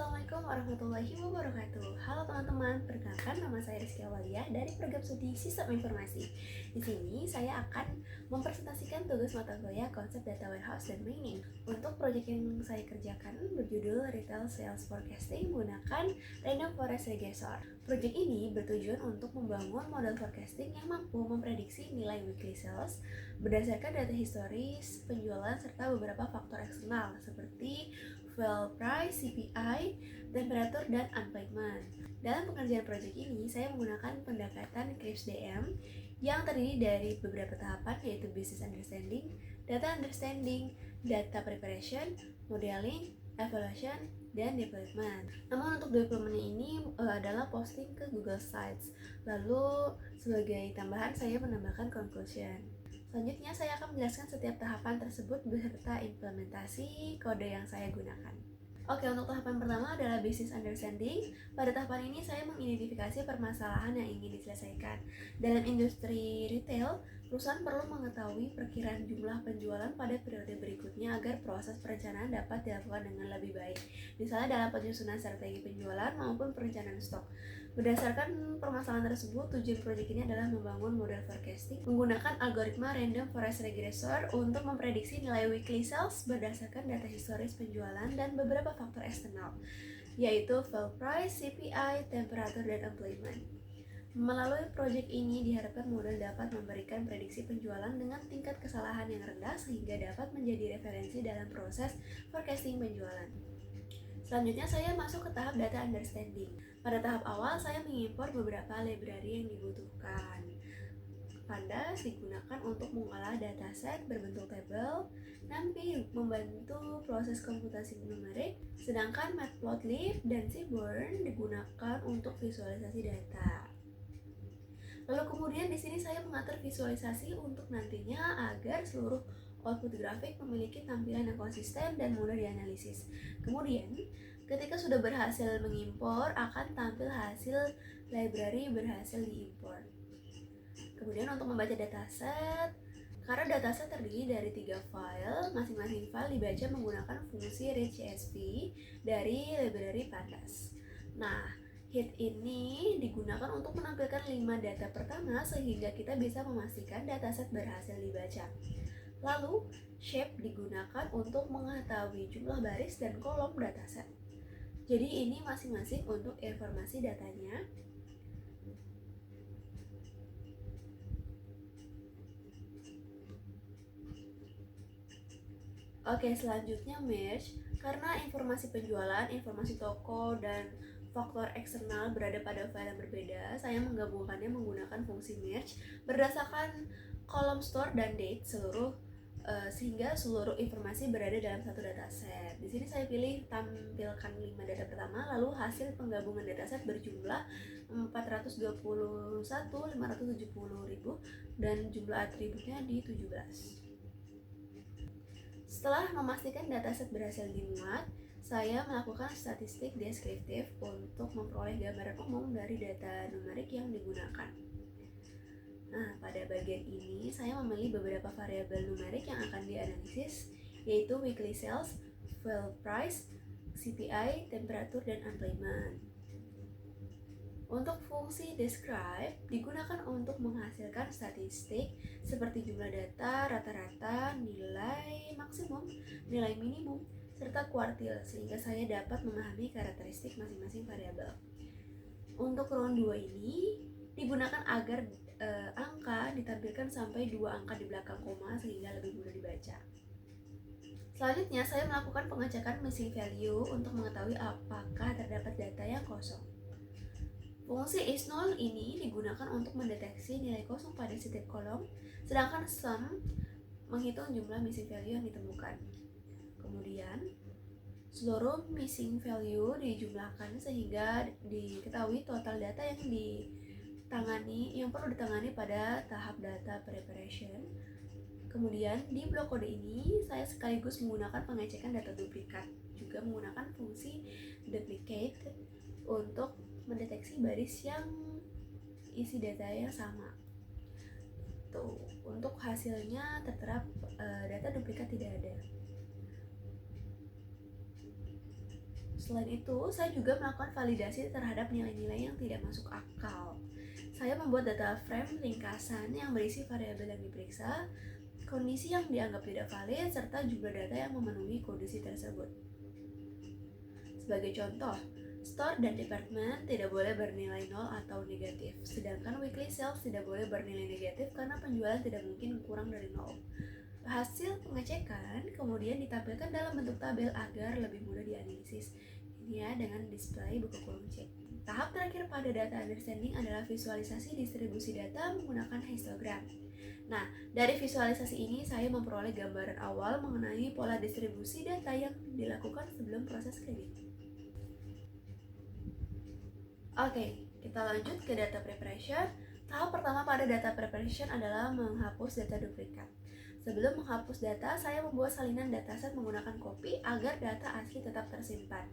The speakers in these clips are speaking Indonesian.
Assalamualaikum warahmatullahi wabarakatuh. Halo teman-teman, perkenalkan nama saya Rizky Awalia dari Program Studi Sistem Informasi. Di sini saya akan mempresentasikan tugas mata kuliah konsep data warehouse dan mining. Untuk proyek yang saya kerjakan berjudul Retail Sales Forecasting menggunakan Random Forest Regressor. Proyek ini bertujuan untuk membangun model forecasting yang mampu memprediksi nilai weekly sales berdasarkan data historis penjualan serta beberapa faktor eksternal seperti fuel price, CPI, temperatur, dan unemployment. Dalam pengerjaan proyek ini, saya menggunakan pendekatan CRISP-DM yang terdiri dari beberapa tahapan yaitu business understanding, data understanding, data preparation, modeling, evaluation, dan development. Namun untuk development ini adalah posting ke Google Sites. Lalu sebagai tambahan saya menambahkan conclusion. Selanjutnya saya akan menjelaskan setiap tahapan tersebut beserta implementasi kode yang saya gunakan. Oke, untuk tahapan pertama adalah business understanding. Pada tahapan ini saya mengidentifikasi permasalahan yang ingin diselesaikan. Dalam industri retail, perusahaan perlu mengetahui perkiraan jumlah penjualan pada periode berikutnya agar proses perencanaan dapat dilakukan dengan lebih baik. Misalnya dalam penyusunan strategi penjualan maupun perencanaan stok. Berdasarkan permasalahan tersebut, tujuan proyek ini adalah membangun model forecasting menggunakan algoritma Random Forest Regressor untuk memprediksi nilai weekly sales berdasarkan data historis penjualan dan beberapa faktor eksternal, yaitu fuel price, CPI, temperatur, dan employment. Melalui proyek ini diharapkan model dapat memberikan prediksi penjualan dengan tingkat kesalahan yang rendah sehingga dapat menjadi referensi dalam proses forecasting penjualan. Selanjutnya saya masuk ke tahap data understanding. Pada tahap awal saya mengimpor beberapa library yang dibutuhkan. Pandas digunakan untuk mengolah dataset berbentuk tabel, NumPy membantu proses komputasi numerik, sedangkan Matplotlib dan Seaborn digunakan untuk visualisasi data. Lalu kemudian di sini saya mengatur visualisasi untuk nantinya agar seluruh output grafik memiliki tampilan yang konsisten dan mudah dianalisis. Kemudian, ketika sudah berhasil mengimpor, akan tampil hasil library berhasil diimpor. Kemudian untuk membaca dataset, karena dataset terdiri dari 3 file, masing-masing file dibaca menggunakan fungsi read.csv dari library Pandas. Nah, hit ini digunakan untuk menampilkan 5 data pertama sehingga kita bisa memastikan dataset berhasil dibaca. Lalu, shape digunakan untuk mengetahui jumlah baris dan kolom dataset. Jadi ini masing-masing untuk informasi datanya. Oke, selanjutnya merge. Karena informasi penjualan, informasi toko, dan faktor eksternal berada pada file yang berbeda, saya menggabungkannya menggunakan fungsi merge berdasarkan kolom store dan date sehingga seluruh informasi berada dalam satu dataset. Di sini saya pilih tampilkan 5 data pertama, lalu hasil penggabungan dataset berjumlah 421.570.000 dan jumlah atributnya di 17. Setelah memastikan dataset berhasil dimuat, saya melakukan statistik deskriptif untuk memperoleh gambaran umum dari data numerik yang digunakan. Nah, pada bagian ini saya memilih beberapa variabel numerik yang akan dianalisis, yaitu weekly sales, fuel price, CPI, temperatur, dan unemployment. Untuk fungsi describe digunakan untuk menghasilkan statistik seperti jumlah data, rata-rata, nilai maksimum, nilai minimum, serta kuartil sehingga saya dapat memahami karakteristik masing-masing variabel. Untuk round 2 ini digunakan agar angka ditampilkan sampai 2 angka di belakang koma sehingga lebih mudah dibaca. Selanjutnya saya melakukan pengecekan missing value untuk mengetahui apakah terdapat data yang kosong. Fungsi is0 ini digunakan untuk mendeteksi nilai kosong pada setiap kolom, sedangkan sum menghitung jumlah missing value yang ditemukan. Kemudian, seluruh missing value dijumlahkan sehingga diketahui total data yang perlu ditangani pada tahap data preparation. Kemudian di blok kode ini saya sekaligus menggunakan pengecekan data duplikat, juga menggunakan fungsi duplicate untuk mendeteksi baris yang isi datanya sama. Tuh, untuk hasilnya tertera data duplikat tidak ada. Selain itu, saya juga melakukan validasi terhadap nilai-nilai yang tidak masuk akal. Saya membuat data frame ringkasan yang berisi variabel yang diperiksa, kondisi yang dianggap tidak valid, serta jumlah data yang memenuhi kondisi tersebut. Sebagai contoh, store dan department tidak boleh bernilai 0 atau negatif, sedangkan weekly sales tidak boleh bernilai negatif karena penjualan tidak mungkin kurang dari 0. Hasil pengecekan kemudian ditampilkan dalam bentuk tabel agar lebih mudah dianalisis. Ini ya, dengan display buku kurung C. Tahap terakhir pada data understanding adalah visualisasi distribusi data menggunakan histogram. Nah, dari visualisasi ini saya memperoleh gambaran awal mengenai pola distribusi data yang dilakukan sebelum proses cleaning. Oke, kita lanjut ke data preparation. Tahap pertama pada data preparation adalah menghapus data duplikat. Sebelum menghapus data, saya membuat salinan dataset menggunakan copy agar data asli tetap tersimpan.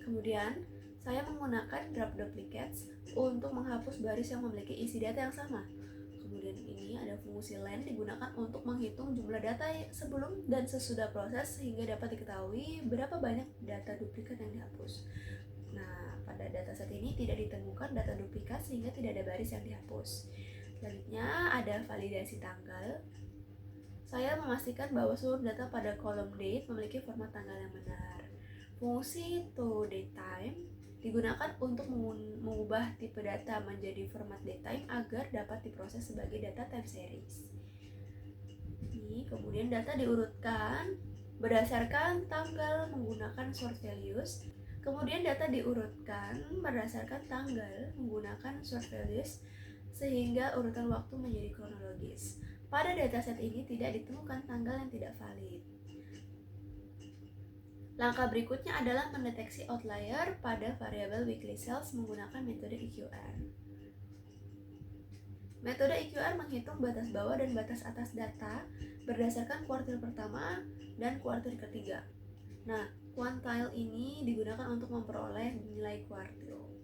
Kemudian, saya menggunakan drop duplicates untuk menghapus baris yang memiliki isi data yang sama. Kemudian ini ada fungsi len digunakan untuk menghitung jumlah data sebelum dan sesudah proses sehingga dapat diketahui berapa banyak data duplikat yang dihapus. Nah, pada dataset ini tidak ditemukan data duplikat sehingga tidak ada baris yang dihapus. Selanjutnya ada validasi tanggal. Saya memastikan bahwa seluruh data pada kolom date memiliki format tanggal yang benar. Fungsi toDateTime digunakan untuk mengubah tipe data menjadi format datetime agar dapat diproses sebagai data time series. Ini kemudian data diurutkan berdasarkan tanggal menggunakan sort values. Kemudian data diurutkan berdasarkan tanggal menggunakan sort values sehingga urutan waktu menjadi kronologis. Pada dataset ini tidak ditemukan tanggal yang tidak valid. Langkah berikutnya adalah mendeteksi outlier pada variabel weekly sales menggunakan metode EQR. Metode EQR menghitung batas bawah dan batas atas data berdasarkan kuartil pertama dan kuartil ketiga. Nah, quantile ini digunakan untuk memperoleh nilai kuartil.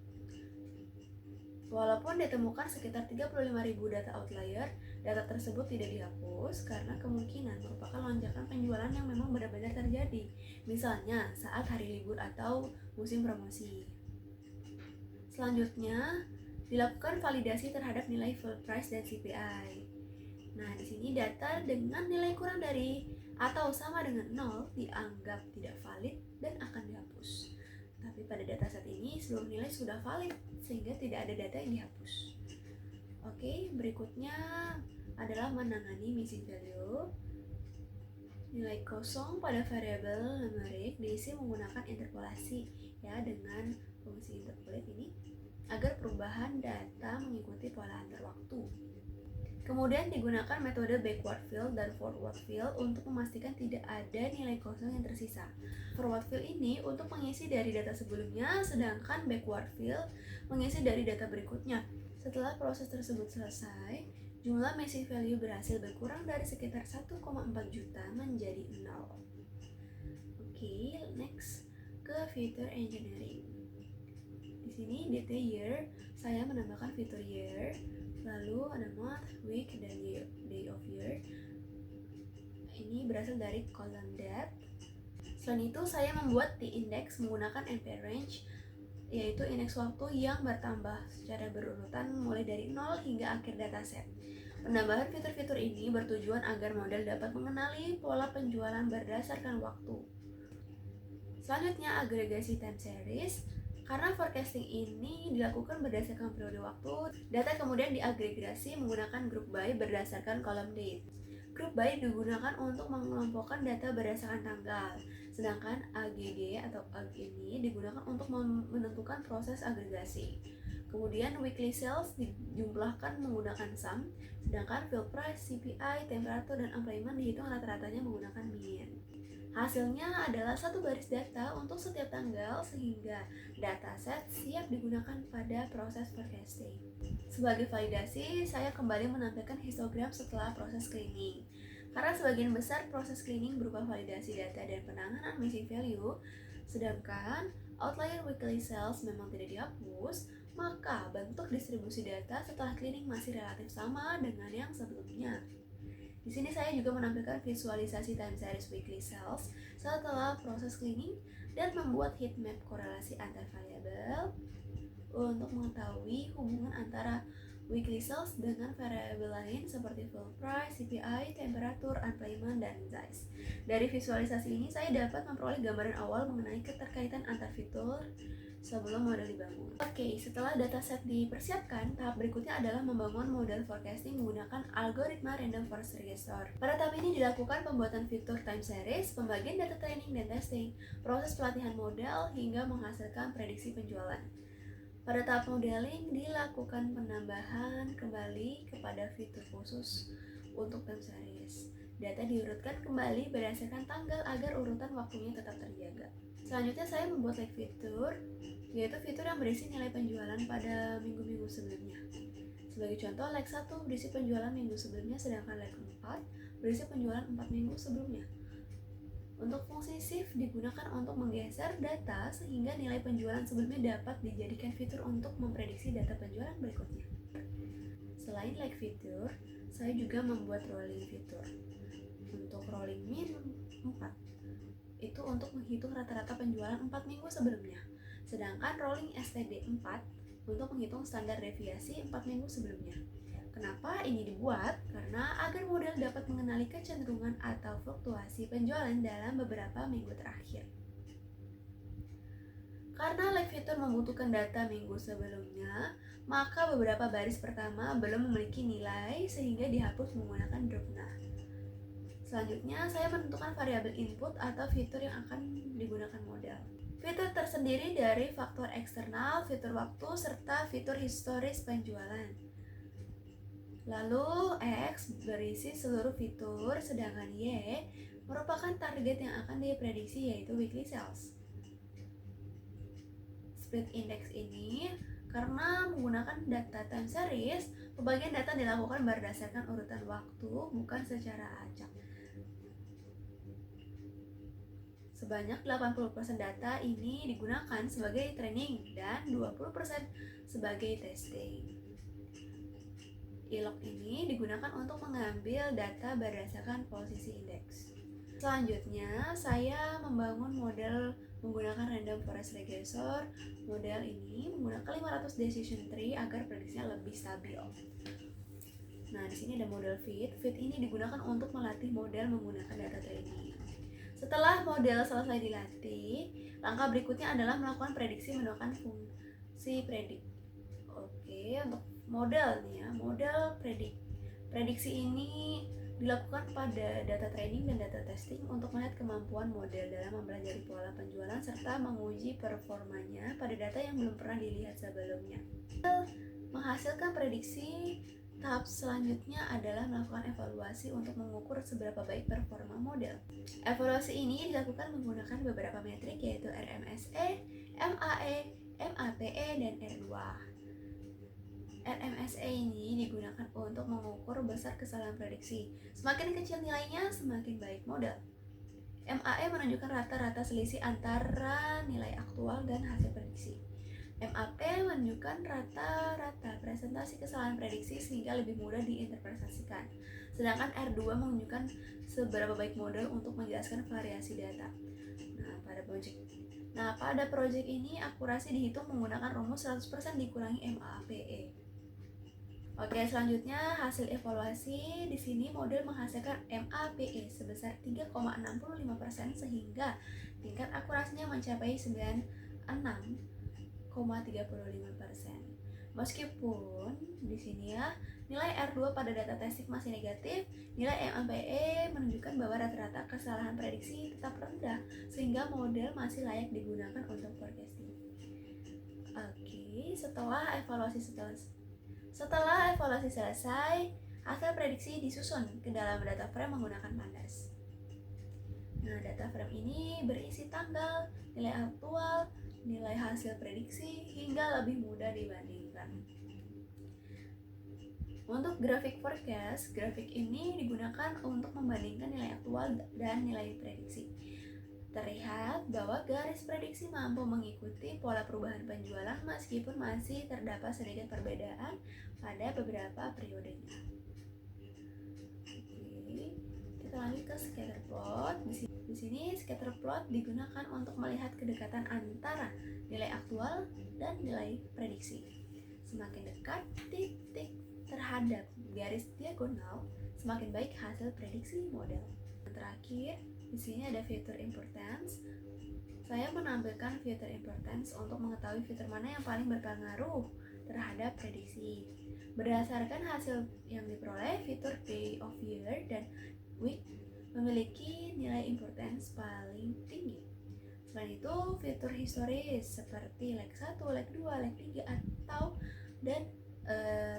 Walaupun ditemukan sekitar 35.000 data outlier, data tersebut tidak dihapus karena kemungkinan merupakan lonjakan penjualan yang memang benar-benar terjadi, misalnya saat hari libur atau musim promosi. Selanjutnya, dilakukan validasi terhadap nilai full price dan CPI. Nah, di sini data dengan nilai kurang dari atau sama dengan 0 dianggap tidak valid dan akan dihapus. Tapi pada dataset ini seluruh nilai sudah valid sehingga tidak ada data yang dihapus. Oke, berikutnya adalah menangani missing value. Nilai kosong pada variabel numerik diisi menggunakan interpolasi ya dengan fungsi interpolate ini agar perubahan data mengikuti pola antar waktu. Kemudian digunakan metode backward fill dan forward fill untuk memastikan tidak ada nilai kosong yang tersisa. Forward fill ini untuk mengisi dari data sebelumnya, sedangkan backward fill mengisi dari data berikutnya. Setelah proses tersebut selesai, jumlah missing value berhasil berkurang dari sekitar 1,4 juta menjadi 0. Oke, next ke fitur engineering. Di sini data year, saya menambahkan fitur year. Lalu ada month, week, dan day of year. Ini berasal dari column date. Selain itu, saya membuat t-index menggunakan np-range, yaitu indeks waktu yang bertambah secara berurutan mulai dari 0 hingga akhir dataset. Penambahan fitur-fitur ini bertujuan agar model dapat mengenali pola penjualan berdasarkan waktu. Selanjutnya, agregasi time series. Karena forecasting ini dilakukan berdasarkan periode waktu, data kemudian diagregasi menggunakan group by berdasarkan column date. Group by digunakan untuk mengelompokkan data berdasarkan tanggal, sedangkan AGG atau AG ini digunakan untuk menentukan proses agregasi. Kemudian weekly sales dijumlahkan menggunakan sum, sedangkan fill price, CPI, temperatur, dan employment dihitung rata-ratanya menggunakan mean. Hasilnya adalah satu baris data untuk setiap tanggal sehingga dataset siap digunakan pada proses forecasting. Sebagai validasi, saya kembali menampilkan histogram setelah proses cleaning. Karena sebagian besar proses cleaning berupa validasi data dan penanganan missing value, sedangkan outlier weekly sales memang tidak dihapus, maka bentuk distribusi data setelah cleaning masih relatif sama dengan yang sebelumnya. Di sini saya juga menampilkan visualisasi time series weekly sales setelah proses cleaning dan membuat heat map korelasi antar variabel untuk mengetahui hubungan antara weekly sales dengan variabel lain seperti fuel price, CPI, temperatur, unemployment, dan size. Dari visualisasi ini saya dapat memperoleh gambaran awal mengenai keterkaitan antar fitur sebelum model dibangun. Oke, setelah dataset dipersiapkan, tahap berikutnya adalah membangun model forecasting menggunakan algoritma random forest register. Pada tahap ini dilakukan pembuatan fitur time series, pembagian data training dan testing, proses pelatihan model, hingga menghasilkan prediksi penjualan. Pada tahap modeling dilakukan penambahan kembali kepada fitur khusus untuk time series. Data diurutkan kembali berdasarkan tanggal agar urutan waktunya tetap terjaga. Selanjutnya saya membuat lag fitur, yaitu fitur yang berisi nilai penjualan pada minggu-minggu sebelumnya. Sebagai contoh, lag 1 berisi penjualan minggu sebelumnya, sedangkan lag 4 berisi penjualan 4 minggu sebelumnya. Untuk fungsi shift digunakan untuk menggeser data sehingga nilai penjualan sebelumnya dapat dijadikan fitur untuk memprediksi data penjualan berikutnya. Selain lag fitur, saya juga membuat rolling fitur. Untuk rolling min 4 itu untuk menghitung rata-rata penjualan 4 minggu sebelumnya. Sedangkan rolling std 4 untuk menghitung standar deviasi 4 minggu sebelumnya. Kenapa ini dibuat? Karena agar model dapat mengenali kecenderungan atau fluktuasi penjualan dalam beberapa minggu terakhir. Karena lag fitur membutuhkan data minggu sebelumnya, maka beberapa baris pertama belum memiliki nilai sehingga dihapus menggunakan drop nah. Selanjutnya, saya menentukan variabel input atau fitur yang akan digunakan model. Fitur tersendiri dari faktor eksternal, fitur waktu, serta fitur historis penjualan. Lalu X berisi seluruh fitur, sedangkan Y merupakan target yang akan diprediksi, yaitu weekly sales. Split index ini karena menggunakan data time series, pembagian data dilakukan berdasarkan urutan waktu, bukan secara acak. Sebanyak 80% data ini digunakan sebagai training dan 20% sebagai testing. ILOC ini digunakan untuk mengambil data berdasarkan posisi indeks. Selanjutnya, saya membangun model menggunakan random forest regressor. Model ini menggunakan 500 decision tree agar prediksinya lebih stabil. Nah, di sini ada model fit. Fit ini digunakan untuk melatih model menggunakan data training. Setelah model selesai dilatih, langkah berikutnya adalah melakukan prediksi menggunakan fungsi predik. Oke, untuk model nih ya, model predik. Prediksi ini dilakukan pada data training dan data testing untuk melihat kemampuan model dalam mempelajari pola penjualan serta menguji performanya pada data yang belum pernah dilihat sebelumnya. Menghasilkan prediksi. Tahap selanjutnya adalah melakukan evaluasi untuk mengukur seberapa baik performa model. Evaluasi ini dilakukan menggunakan beberapa metrik, yaitu RMSE, MAE, MAPE, dan R2. RMSE ini digunakan untuk mengukur besar kesalahan prediksi. Semakin kecil nilainya, semakin baik model. MAE menunjukkan rata-rata selisih antara nilai aktual dan hasil prediksi. MAP menunjukkan rata-rata presentasi kesalahan prediksi sehingga lebih mudah diinterpretasikan. Sedangkan R2 menunjukkan seberapa baik model untuk menjelaskan variasi data. Pada project ini akurasi dihitung menggunakan rumus 100% dikurangi MAPE. Oke, selanjutnya hasil evaluasi. Di sini model menghasilkan MAPE sebesar 3,65% sehingga tingkat akurasinya mencapai 96,35%. Meskipun di sini ya nilai R2 pada data testing masih negatif, nilai MAPE menunjukkan bahwa rata-rata kesalahan prediksi tetap rendah sehingga model masih layak digunakan untuk forecasting. Oke, setelah evaluasi selesai, hasil prediksi disusun ke dalam data frame menggunakan pandas. Nah, data frame ini berisi tanggal, nilai aktual, nilai hasil prediksi, hingga lebih mudah dibandingkan. Untuk grafik forecast, grafik ini digunakan untuk membandingkan nilai aktual dan nilai prediksi. Terlihat bahwa garis prediksi mampu mengikuti pola perubahan penjualan meskipun masih terdapat sedikit perbedaan pada beberapa periodenya. Oke, kita kita lanjut ke scatter plot. Di sini scatter plot digunakan untuk melihat kedekatan antara nilai aktual dan nilai prediksi. Semakin dekat titik terhadap garis diagonal, semakin baik hasil prediksi model. Yang terakhir, di sini ada fitur importance. Saya menampilkan fitur importance untuk mengetahui fitur mana yang paling berpengaruh terhadap prediksi. Berdasarkan hasil yang diperoleh, fitur day of year dan week memiliki nilai importance paling tinggi. Selain itu, fitur historis seperti leg 1, leg 2, leg 3 atau dan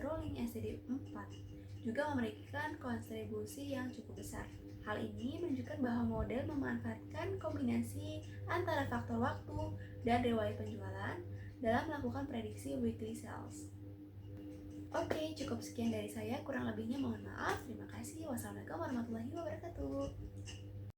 rolling STD 4 juga memberikan kontribusi yang cukup besar. Hal ini menunjukkan bahwa model memanfaatkan kombinasi antara faktor waktu dan riwayat penjualan dalam melakukan prediksi weekly sales. Oke, cukup sekian dari saya. Kurang lebihnya mohon maaf. Terima kasih. Wassalamualaikum warahmatullahi wabarakatuh.